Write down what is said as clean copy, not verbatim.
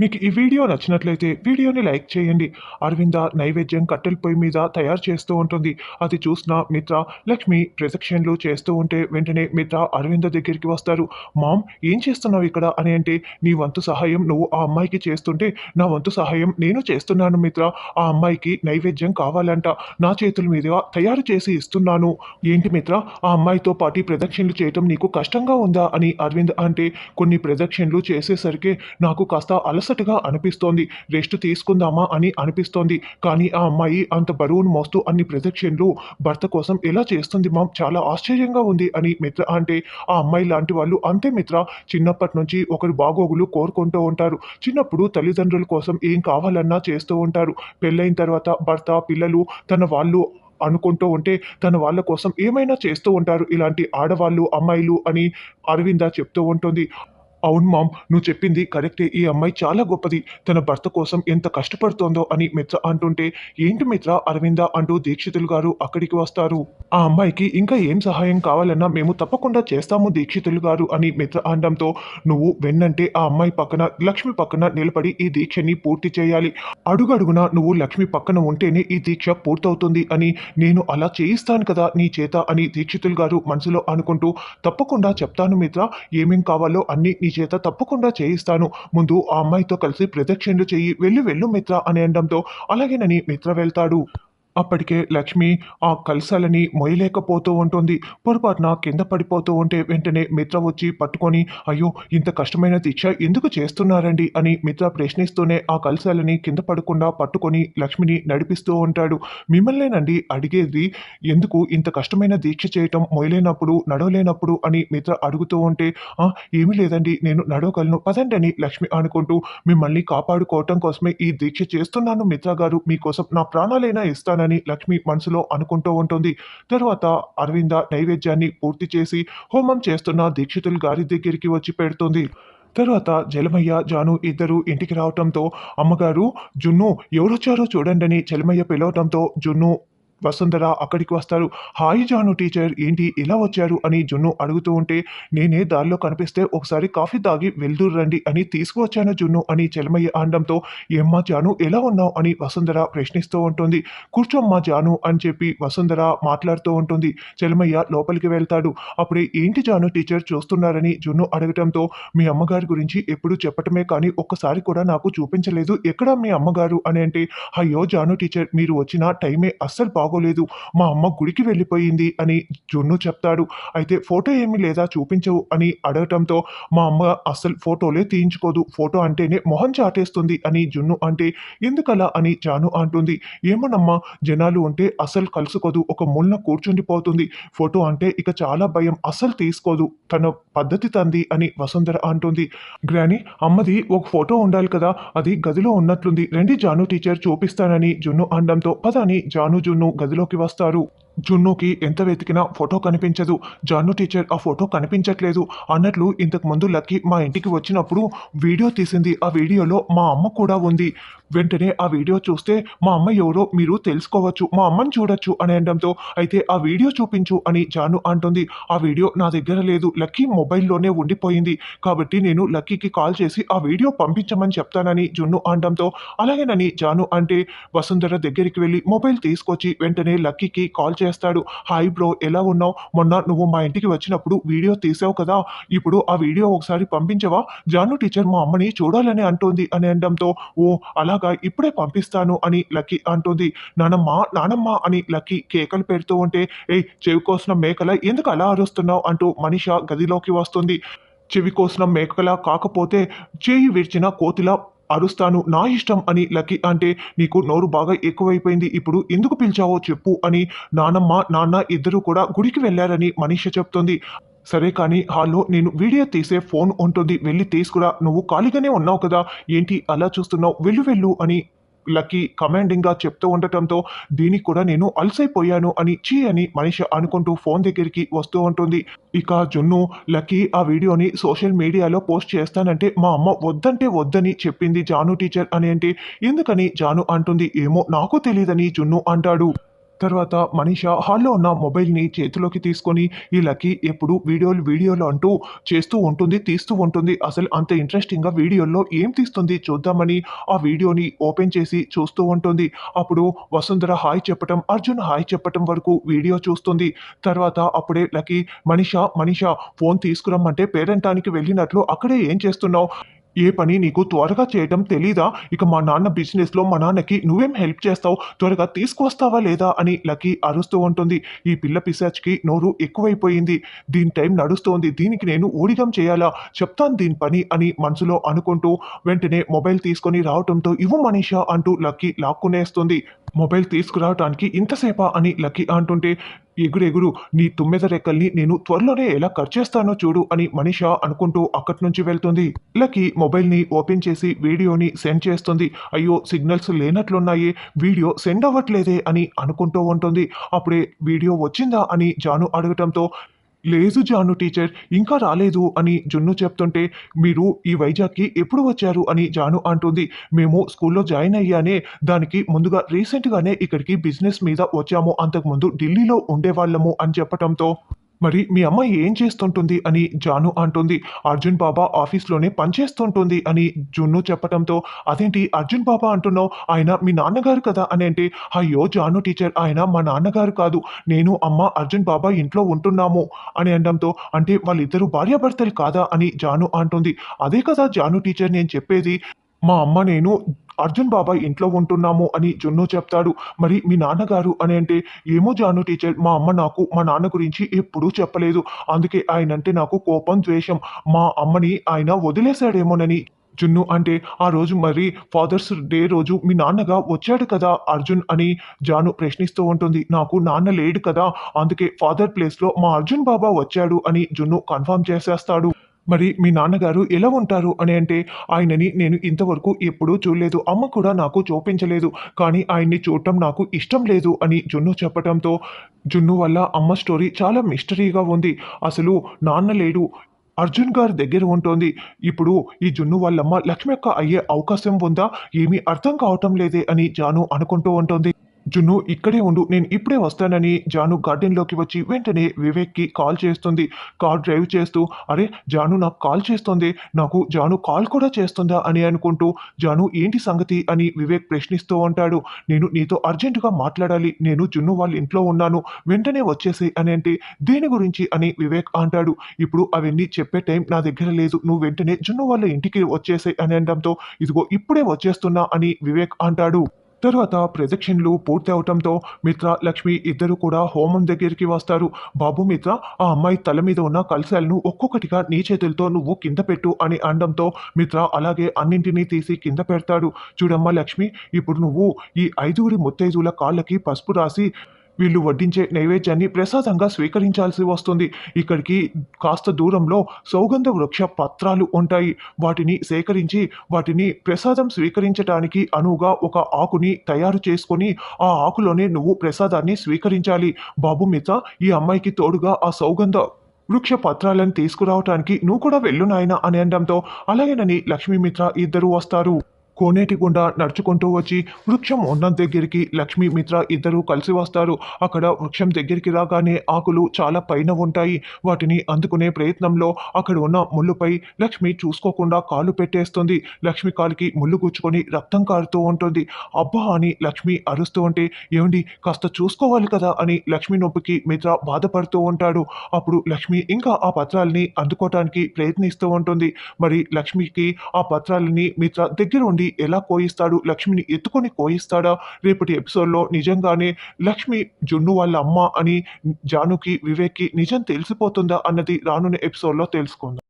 మీకు ఈ వీడియో నచ్చినట్లయితే వీడియోని లైక్ చేయండి. అరవింద నైవేద్యం కట్టెల పొయ్యి మీద తయారు చేస్తూ ఉంటుంది. అది చూసిన మిత్ర లక్ష్మి ప్రదక్షిణలు చేస్తూ ఉంటే వెంటనే మిత్ర అరవింద దగ్గరికి వస్తారు. మామ్, ఏం చేస్తున్నావు ఇక్కడ అని అంటే, నీ వంతు సహాయం నువ్వు ఆ అమ్మాయికి చేస్తుంటే నా వంతు సహాయం నేను చేస్తున్నాను మిత్ర. ఆ అమ్మాయికి నైవేద్యం కావాలంట, నా చేతుల మీదుగా తయారు చేసి ఇస్తున్నాను. ఏంటి మిత్ర, ఆ అమ్మాయితో పాటు ప్రదక్షిణలు చేయటం నీకు కష్టంగా ఉందా అని అరవింద్ అంటే, కొన్ని ప్రదక్షిణలు చేసేసరికి నాకు కాస్త అలసటగా అనిపిస్తోంది, రెస్ట్ తీసుకుందామా అని అనిపిస్తోంది. కానీ ఆ అమ్మాయి అంత బరువును మోస్తూ అన్ని ప్రదక్షిణలు భర్త కోసం ఎలా చేస్తుంది మామ్, చాలా ఆశ్చర్యంగా ఉంది అని మిత్ర అంటే, ఆ అమ్మాయి లాంటి వాళ్ళు అంతే మిత్ర. చిన్నప్పటి నుంచి ఒకరి బాగోగులు కోరుకుంటూ ఉంటారు. చిన్నప్పుడు తల్లిదండ్రుల కోసం ఏం కావాలన్నా చేస్తూ ఉంటారు. పెళ్ళైన తర్వాత భర్త పిల్లలు తన వాళ్ళు అనుకుంటూ ఉంటే తన వాళ్ళ కోసం ఏమైనా చేస్తూ ఉంటారు ఇలాంటి ఆడవాళ్ళు అమ్మాయిలు అని అరవింద చెప్తూ ఉంటుంది. అవును మామ్, నువ్వు చెప్పింది కరెక్టే. ఈ అమ్మాయి చాలా గొప్పది. తన భర్త కోసం ఎంత కష్టపడుతోందో అని మిత్ర అంటుంటే, ఏంటి మిత్ర అరవింద అంటూ దీక్షితులు గారు అక్కడికి వస్తారు. ఆ అమ్మాయికి ఇంకా ఏం సహాయం కావాలన్నా మేము తప్పకుండా చేస్తాము దీక్షితులు గారు అని మిత్ర అనడంతో, నువ్వు వెన్నంటే ఆ అమ్మాయి పక్కన లక్ష్మి పక్కన నిలబడి ఈ దీక్షని పూర్తి చేయాలి. అడుగడుగునా నువ్వు లక్ష్మి పక్కన ఉంటేనే ఈ దీక్ష పూర్తవుతుంది అని నేను అలా చేయిస్తాను కదా నీ చేత అని దీక్షితులు గారు మనసులో అనుకుంటూ, తప్పకుండా చెప్తాను మిత్ర, ఏమేం కావాలో అన్ని నీ చేత తప్పకుండా చేయిస్తాను. ముందు ఆ అమ్మాయితో కలిసి ప్రదక్షిణలు చెయ్యి, వెళ్ళు వెళ్ళు మిత్ర అని అనడంతో అలాగేనని మిత్ర వెళ్తాడు. అప్పటికే లక్ష్మి ఆ కలశాలని మొయ్యలేకపోతూ ఉంటుంది. పొరపాటున కింద పడిపోతూ ఉంటే వెంటనే మిత్ర వచ్చి పట్టుకొని, అయ్యో, ఇంత కష్టమైన దీక్ష ఎందుకు చేస్తున్నారండి అని మిత్ర ప్రశ్నిస్తూనే ఆ కలశాలని కింద పడకుండా పట్టుకొని లక్ష్మిని నడిపిస్తూ ఉంటాడు. మిమ్మల్నేనండి అడిగేది, ఎందుకు ఇంత కష్టమైన దీక్ష చేయటం మొయ్యలేనప్పుడు నడవలేనప్పుడు అని మిత్ర అడుగుతూ ఉంటే, "ఆ, ఏమీ లేదండి, నేను నడవగలను, పదండి" అని లక్ష్మి అనుకుంటూ, మిమ్మల్ని కాపాడుకోవటం కోసమే ఈ దీక్ష చేస్తున్నాను మిత్ర గారు, మీకోసం నా ప్రాణాలైనా ఇస్తానని లక్ష్మి మనసులో అనుకుంటూ ఉంటుంది. తర్వాత అరవింద నైవేద్యాన్ని పూర్తి చేసి హోమం చేస్తున్న దీక్షితులు గారి దగ్గరికి వచ్చి పెడుతుంది. తర్వాత జలమయ్య జాను ఇద్దరు ఇంటికి రావటంతో, అమ్మగారు, జున్ను ఎవరొచ్చారో చూడండి చలమయ్య పిలవటంతో జున్ను వసుంధర అక్కడికి వస్తారు. హాయ్ జాను టీచర్, ఏంటి ఇలా వచ్చారు అని జున్ను అడుగుతూ ఉంటే, నేనే దారిలో కనిపిస్తే ఒకసారి కాఫీ తాగి వెళ్దూరు రండి అని తీసుకువచ్చాను జున్ను అని చలమయ్య అనడంతో, ఏమ్మా జాను ఎలా ఉన్నావు అని వసుంధర ప్రశ్నిస్తూ ఉంటుంది. కూర్చోమ్మా జాను అని చెప్పి వసుంధర మాట్లాడుతూ ఉంటుంది. చలమయ్య లోపలికి వెళ్తాడు. అప్పుడే ఏంటి జాను టీచర్ చూస్తున్నారని జున్ను అడగటంతో, మీ అమ్మగారి గురించి ఎప్పుడు చెప్పటమే కానీ ఒక్కసారి కూడా నాకు చూపించలేదు, ఎక్కడ మీ అమ్మగారు అని అంటే, అయ్యో జాను టీచర్, మీరు వచ్చిన టైమే అస్సలు బాగోలేదు, మా అమ్మ గుడికి వెళ్ళిపోయింది అని జున్ను చెప్తాడు. అయితే ఫోటో ఏమీ లేదా చూపించవు అని అడగటంతో, మా అమ్మ అస్సలు ఫోటోలే తీయించుకోదు, ఫోటో అంటేనే మొహం చాటేస్తుంది అని జున్ను అంటే, ఎందుకలా అని జాను అంటుంది. ఏమోనమ్మా, జనాలు ఉంటే అస్సలు కలుసుకోదు, ఒక మూలన కూర్చుండిపోతుంది, ఫోటో అంటే ఇక చాలా భయం, అస్సలు తీసుకోదు, తన పద్ధతి తంది అని వసుంధర అంటుంది. గ్రాని, అమ్మది ఒక ఫోటో ఉండాలి కదా, అది గదిలో ఉన్నట్లుంది, రండి జాను టీచర్ చూపిస్తానని జున్ను అనడంతో, పదని జాను జున్ను గదిలోకి వస్తారు. జున్నుకి ఎంత వెతికినా ఫోటో కనిపించదు. జాను టీచర్, ఆ ఫోటో కనిపించట్లేదు అన్నట్లు ఇంతకు ముందు లక్కీ మా ఇంటికి వచ్చినప్పుడు వీడియో తీసింది, ఆ వీడియోలో మా అమ్మ కూడా ఉంది, వెంటనే ఆ వీడియో చూస్తే మా అమ్మ ఎవరో మీరు తెలుసుకోవచ్చు, మా అమ్మని చూడొచ్చు అని అనడంతో, అయితే ఆ వీడియో చూపించు అని జాను అంటుంది. ఆ వీడియో నా దగ్గర లేదు, లక్కీ మొబైల్లోనే ఉండిపోయింది, కాబట్టి నేను లక్కీకి కాల్ చేసి ఆ వీడియో పంపించమని చెప్తానని జున్ను అనడంతో, అలాగేనని జాను అంటే వసుంధర దగ్గరికి వెళ్ళి మొబైల్ తీసుకొచ్చి వెంటనే లక్కీకి కాల్ చేస్తాడు. హాయ్ బ్రో, ఎలా ఉన్నావు, మొన్న నువ్వు మా ఇంటికి వచ్చినప్పుడు వీడియో తీసావు కదా, ఇప్పుడు ఆ వీడియో ఒకసారి పంపించవా, జాను టీచర్ మా అమ్మని చూడాలని అంటోంది అని అనడంతో, ఓ అలాగా, ఇప్పుడే పంపిస్తాను అని లక్కీ అంటుంది. నానమ్మ నానమ్మ అని లక్కీ కేకలు పెడుతూ ఉంటే, ఏయ్, చెవి కోసిన మేకల ఎందుకు అలా అరుస్తున్నావు అంటూ మనిష గదిలోకి వస్తుంది. చెవి కోసిన మేకలా కాకపోతే చేయి విరిచిన కోతిలా అరుస్తాను, నా ఇష్టం అని లక్కీ అంటే, నీకు నోరు బాగా ఎక్కువైపోయింది, ఇప్పుడు ఎందుకు పిలిచావో చెప్పు అని నానమ్మ నాన్న ఇద్దరు కూడా గుడికి వెళ్ళారని మనీష చెప్తుంది. సరే కానీ హాల్లో నేను వీడియో తీసే ఫోన్ ఉంటుంది, వెళ్ళి తీసుకురా, నువ్వు ఖాళీగానే ఉన్నావు కదా, ఏంటి అలా చూస్తున్నావు, వెళ్ళు వెళ్ళు అని లక్కీ కమాండింగ్గా చెప్తూ ఉండటంతో, దీనికి కూడా నేను అలసైపోయాను అని చీ అని మనిషి అనుకుంటూ ఫోన్ దగ్గరికి వస్తూ ఉంటుంది. ఇక జున్ను, లక్కీ ఆ వీడియోని సోషల్ మీడియాలో పోస్ట్ చేస్తానంటే మా అమ్మ వద్దంటే వద్దని చెప్పింది జాను టీచర్ అని అంటే, ఎందుకని జాను అంటుంది, ఏమో నాకు తెలియదని జున్ను అంటాడు. తర్వాత మనీష హాల్‌లో ఉన్న మొబైల్‌ని చేతిలోకి తీసుకొని, ఈ లక్కీ ఎప్పుడు వీడియోలు అంటూ చేస్తూ ఉంటుంది, తీస్తూ ఉంటుంది. అసలు అంత ఇంట్రెస్టింగ్‌గా వీడియోల్లో ఏం తీస్తుంది చూద్దామని ఆ వీడియోని ఓపెన్ చేసి చూస్తూ ఉంటుంది. అప్పుడు వసుంధర హాయ్ చెప్పటం, అర్జున్ హాయ్ చెప్పటం వరకు వీడియో చూస్తుంది. తర్వాత అప్పుడే లక్కీ మనీష ఫోన్ తీసుకురమ్మంటే పేరంటానికి వెళ్ళినట్లు అక్కడే ఏం చేస్తున్నావు? ఏ పని నీకు త్వరగా చేయటం తెలీదా? ఇక మా నాన్న బిజినెస్‌లో మా నాన్నకి నువ్వేం హెల్ప్ చేస్తావు? త్వరగా తీసుకొస్తావా లేదా? అని లక్కీ అరుస్తూ ఉంటుంది. ఈ పిల్ల పిశాచ్‌కి నోరు ఎక్కువైపోయింది. దీని టైం నడుస్తోంది. దీనికి నేను ఊడిగం చేయాలా? చెప్తాను దీని పని అని మనసులో అనుకుంటూ వెంటనే మొబైల్ తీసుకొని రావటంతో ఇవ్వు మనీషా అంటూ లక్కీ లాక్కునేస్తుంది. మొబైల్ తీసుకురావటానికి ఇంతసేపా అని లక్కీ అంటుంటే ఎగురెగురు నీ తుమ్మెద రెక్కల్ని నేను త్వరలోనే ఎలా కట్ చేస్తానో చూడు అని మనీష అనుకుంటూ అక్కడి నుంచి వెళ్తుంది. లక్కీ మొబైల్‌ని ఓపెన్ చేసి వీడియోని సెండ్ చేస్తుంది. అయ్యో! సిగ్నల్స్ లేనట్లున్నాయే, వీడియో సెండ్ అవ్వట్లేదే అని అనుకుంటూ ఉంటుంది. అప్పుడే వీడియో వచ్చిందా అని జాను అడగటంతో లేదు జాను టీచర్ ఇంకా రాలేదు అని జున్ను చెప్తుంటే, మీరు ఈ వైజాగ్‌కి ఎప్పుడు వచ్చారు అని జాను అంటుంది. మేము స్కూల్‌లో జాయిన్ అయ్యానే దానికి ముందుగా రీసెంట్‌గానే ఇక్కడికి బిజినెస్ మీద వచ్చాము. అంతకుముందు ఢిల్లీలో ఉండేవాళ్ళము అని చెప్పటంతో, మరి మీ అమ్మ ఏం చేస్తుంటుంది అని జాను అంటుంది. అర్జున్ బాబా ఆఫీస్‌లోనే పనిచేస్తుంటుంది అని జున్ను చెప్పటంతో, అదేంటి అర్జున్ బాబా అంటున్నావు? ఆయన మీ నాన్నగారు కదా అని అంటే, అయ్యో జాను టీచర్ ఆయన మా నాన్నగారు కాదు. నేను, అమ్మ, అర్జున్ బాబా ఇంట్లో ఉంటున్నాము అని అనడంతో, అంటే వాళ్ళిద్దరూ భార్యాభర్తలు కాదా అని జాను అంటుంది. అదే కదా జాను టీచర్ నేను చెప్పేది. మా అమ్మ నేను అర్జున్ బాబాయ్ ఇంట్లో ఉంటున్నాము అని జున్ను చెప్తాడు. మరి మీ నాన్నగారు అని అంటే, ఏమో జాను టీచర్ మా అమ్మ నాకు మా నాన్న గురించి ఎప్పుడూ చెప్పలేదు. అందుకే ఆయనంటే నాకు కోపం, ద్వేషం. మా అమ్మని ఆయన వదిలేసాడేమోనని జున్ను అంటే, ఆ రోజు మరి ఫాదర్స్ డే రోజు మీ నాన్నగా వచ్చాడు కదా అర్జున్ అని జాను ప్రశ్నిస్తూ ఉంటుంది. నాకు నాన్న లేడు కదా! అందుకే ఫాదర్ ప్లేస్‌లో మా అర్జున్ బాబా వచ్చాడు అని జున్ను కన్ఫర్మ్ చేసేస్తాడు. మరి మీ నాన్నగారు ఎలా ఉంటారు అని అంటే, ఆయనని నేను ఇంతవరకు ఎప్పుడూ చూడలేదు. అమ్మ కూడా నాకు చూపించలేదు. కానీ ఆయన్ని చూడటం నాకు ఇష్టం లేదు అని జున్ను చెప్పటంతో, జున్ను వాళ్ళ అమ్మ స్టోరీ చాలా మిస్టరీగా ఉంది. అసలు నాన్న లేడు. అర్జున్ గారి దగ్గర ఉంటోంది. ఇప్పుడు ఈ జున్ను వాళ్ళమ్మ లక్ష్మక్క అయ్యే అవకాశం ఉందా? ఏమీ అర్థం కావటం లేదే అని జాను అనుకుంటూ ఉంటుంది. జున్ను ఇక్కడే ఉండు. నేను ఇప్పుడే వస్తానని జాను గార్డెన్‌లోకి వచ్చి వెంటనే వివేక్‌కి కాల్ చేస్తుంది. కార్ డ్రైవ్ చేస్తూ, అరే! జాను నాకు కాల్ చేస్తోందే. నాకు జాను కాల్ కూడా చేస్తుందా అని అనుకుంటూ, జాను ఏంటి సంగతి అని వివేక్ ప్రశ్నిస్తూ ఉంటాడు. నేను నీతో అర్జెంట్‌గా మాట్లాడాలి. నేను జున్ను వాళ్ళ ఇంట్లో ఉన్నాను. వెంటనే వచ్చేసేయ్ అని అంటే, దేని గురించి అని వివేక్ అంటాడు. ఇప్పుడు అవన్నీ చెప్పే టైం నా దగ్గర లేదు. నువ్వు వెంటనే జున్ను వాళ్ళ ఇంటికి వచ్చేసేయ్ అని అనడంతో, ఇదిగో ఇప్పుడే వచ్చేస్తున్నా అని వివేక్ అంటాడు. తరువాత ప్రదక్షిణలు పూర్తి అవటంతో మిత్ర, లక్ష్మి ఇద్దరు కూడా హోమం దగ్గరికి వస్తారు. బాబు మిత్ర, ఆ అమ్మాయి తల మీద ఉన్న కలశాలను ఒక్కొక్కటిగా నీ చేతులతో నువ్వు కింద పెట్టు అని అనడంతో మిత్ర అలాగే అన్నింటినీ తీసి కింద పెడతాడు. చూడమ్మా లక్ష్మి, ఇప్పుడు నువ్వు ఈ ఐదుగురి ముత్తైదువుల కాళ్ళకి పసుపు రాసి వీళ్ళు వడ్డించే నైవేద్యాన్ని ప్రసాదంగా స్వీకరించాల్సి వస్తుంది. ఇక్కడికి కాస్త దూరంలో సౌగంధ వృక్ష పత్రాలు ఉంటాయి. వాటిని సేకరించి వాటిని ప్రసాదం స్వీకరించటానికి అనువుగా ఒక ఆకుని తయారు చేసుకొని ఆ ఆకులోనే నువ్వు ప్రసాదాన్ని స్వీకరించాలి. బాబు మిత్ర, ఈ అమ్మాయికి తోడుగా ఆ సౌగంధ వృక్ష పత్రాలను తీసుకురావటానికి నువ్వు కూడా వెళ్ళు నాయనా అని అనడంతో అలాగేనని లక్ష్మీమిత్ర ఇద్దరు వస్తారు. కోనేటి గుండా నడుచుకుంటూ వచ్చి వృక్షం ఉన్న దగ్గరికి లక్ష్మి, మిత్ర ఇద్దరూ కలిసి వస్తారు. అక్కడ వృక్షం దగ్గరికి రాగానే ఆకులు చాలా పైన ఉంటాయి. వాటిని అందుకునే ప్రయత్నంలో అక్కడ ఉన్న ముళ్ళుపై లక్ష్మి చూసుకోకుండా కాలు పెట్టేస్తుంది. లక్ష్మి కాలికి ముళ్ళు గుచ్చుకొని రక్తం కారుతూ ఉంటుంది. అబ్బా అని లక్ష్మి అరుస్తూ ఉంటే, ఏవండి కాస్త చూసుకోవాలి కదా అని లక్ష్మి నొప్పికి మిత్ర బాధపడుతూ ఉంటాడు. అప్పుడు లక్ష్మి ఇంకా ఆ పత్రాల్ని అందుకోవటానికి ప్రయత్నిస్తూ ఉంటుంది. మరి లక్ష్మికి ఆ పత్రాలని మిత్ర దగ్గరుండి ఎలా కోయిస్తాడు? లక్ష్మిని ఎత్తుకొని కోయిస్తాడా? రేపటి ఎపిసోడ్‌లో నిజంగానే లక్ష్మి జున్ను వాళ్ళ అమ్మ అని జానుకి, వివేక్‌కి నిజం తెలిసిపోతుందా అన్నది రానున్న ఎపిసోడ్‌లో తెలుసుకుందాం.